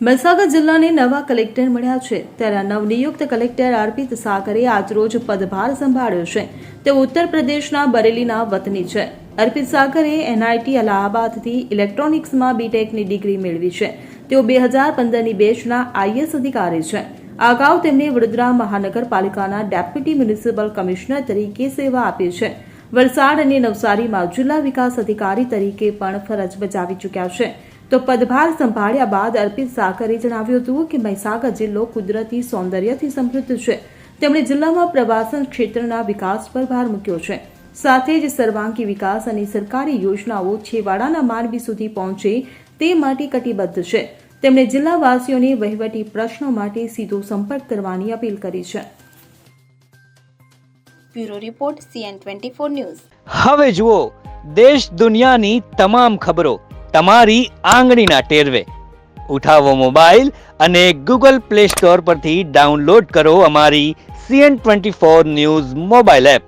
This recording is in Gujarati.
મહીસાગર જિલ્લાને નવા કલેક્ટર મળ્યા છે ત્યારે નવનિયુક્ત કલેક્ટર અર્પિત સાગરે આજરોજ પદભાર સંભાળ્યો છે. તેઓ ઉત્તર પ્રદેશના બરેલીના વતની છે. અર્પિત સાગરે એનઆઈટી અલ્હાબાદથી ઇલેક્ટ્રોનિક્સમાં બીટેકની ડિગ્રી મેળવી છે. તેઓ 2015ની બેચના આઈએએસ અધિકારી છે. અગાઉ તેમણે વડોદરા મહાનગરપાલિકાના ડેપ્યુટી મ્યુનિસિપલ કમિશનર તરીકે સેવા આપી છે. વલસાડ અને નવસારીમાં જિલ્લા વિકાસ અધિકારી તરીકે પણ ફરજ બજાવી ચૂક્યા છે. તો પદભાર સંભાળ્યા બાદ અર્પિત સાગરે જણાવ્યું હતું કે મહીસાગર જિલ્લો કુદરતી સૌંદર્યથી સમૃદ્ધ છે. તેમણે જિલ્લામાં પ્રવાસન ક્ષેત્રના વિકાસ પર ભાર મૂક્યો છે. સાથે જ સર્વાંગી વિકાસ અને સરકારી યોજનાઓ છેવાડાના માનવી સુધી પહોંચે તે માટે કટિબદ્ધ છે. તેમણે જિલ્લાવાસીઓને વહીવટી પ્રશ્નો માટે સીધો સંપર્ક કરવાની અપીલ કરી છે. Bureau report CN24 news. હવે જુઓ દેશ દુનિયાની તમામ ખબરો તમારી આંગળીના ટેરવે. ઉઠાવો મોબાઈલ અને Google Play Store પરથી ડાઉનલોડ કરો અમારી CN24 ન્યૂઝ મોબાઈલ એપ.